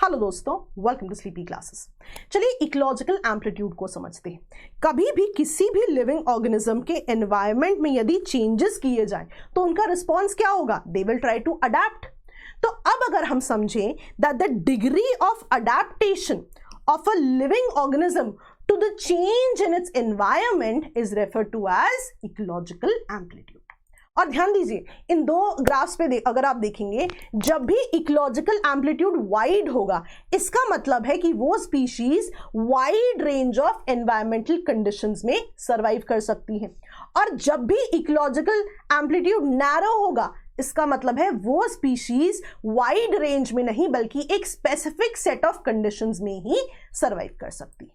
Hello दोस्तों, welcome to sleepy classes. चलिए ecological amplitude को समझते हैं। कभी भी किसी भी लिविंग ऑर्गेनिज्म के एनवायरनमेंट में यदि चेंजेस किए जाएं तो उनका रिस्पॉन्स क्या होगा? They will try to adapt. तो अब अगर हम समझें that the degree of adaptation of a living organism to the change in its environment is referred to as ecological amplitude. और ध्यान दीजिए, इन दो ग्राफ्स पे अगर आप देखेंगे, जब भी इकोलॉजिकल एम्पलीट्यूड वाइड होगा इसका मतलब है कि वो species wide range of environmental conditions में सरवाइव कर सकती हैं। और जब भी इकोलॉजिकल एम्पलीट्यूड नैरो होगा इसका मतलब है वो स्पीशीज वाइड रेंज में नहीं बल्कि एक स्पेसिफिक सेट ऑफ कंडीशंस में ही सरवाइव कर सकती है।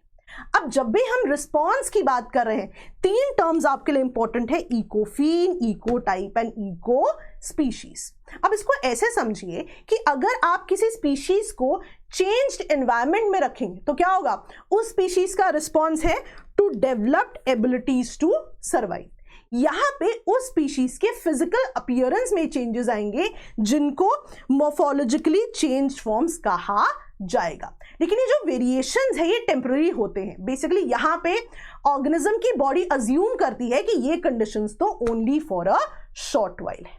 अब जब भी हम रिस्पॉन्स की बात कर रहे हैं, तीन टर्म्स आपके लिए इंपॉर्टेंट है: ecophene, ecotype and ecospecies. अब इसको ऐसे समझिए कि अगर आप किसी स्पीशीज को चेंज्ड एनवायरनमेंट में रखेंगे तो क्या होगा? उस स्पीशीज का रिस्पॉन्स है to developed abilities to survive. यहां पे उस स्पीशीज के फिजिकल अपीयरेंस में चेंजेस आएंगे जिनको मॉर्फोलॉजिकली चेंज्ड फॉर्म्स कहा जाएगा। लेकिन ये जो वेरिएशंस है ये टेम्पररी होते हैं। बेसिकली यहां पे ऑर्गेनिज्म की बॉडी अज्यूम करती है कि ये कंडीशंस तो only for a short while है।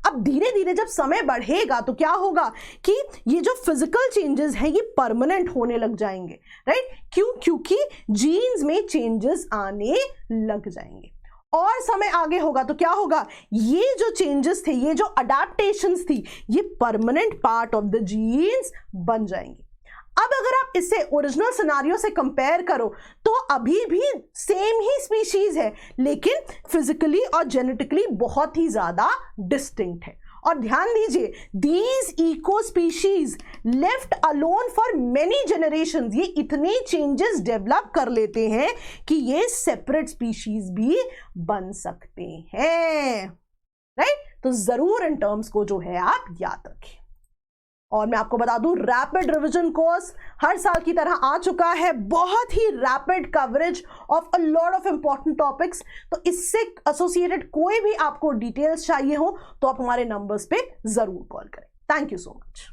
अब धीरे धीरे जब समय बढ़ेगा तो क्या होगा कि ये जो फिजिकल चेंजेस हैं ये परमानेंट होने लग जाएंगे, राइट? क्योंकि जीन्स में चेंजेस आने लग जाएंगे। और समय आगे होगा तो क्या होगा? ये जो चेंजेस थे, ये जो अडेप्टेशंस थी, ये permanent part of the genes बन जाएंगे। अब अगर आप इसे ओरिजिनल सिनारियो से कंपेयर करो तो अभी भी सेम ही स्पीशीज है लेकिन फिजिकली और जेनेटिकली बहुत ही ज्यादा डिस्टिंक्ट है। और ध्यान दीजिए, these eco species left alone for many generations, ये इतने चेंजेस डेवलप कर लेते हैं कि ये सेपरेट स्पीशीज भी बन सकते हैं, राइट? तो जरूर इन टर्म्स को जो है आप याद रखें। और मैं आपको बता दूं, रैपिड रिवीजन कोर्स हर साल की तरह आ चुका है, बहुत ही rapid coverage of a lot of important topics. तो इससे एसोसिएटेड कोई भी आपको डिटेल्स चाहिए हो तो आप हमारे नंबर्स पे जरूर कॉल करें। Thank you so much.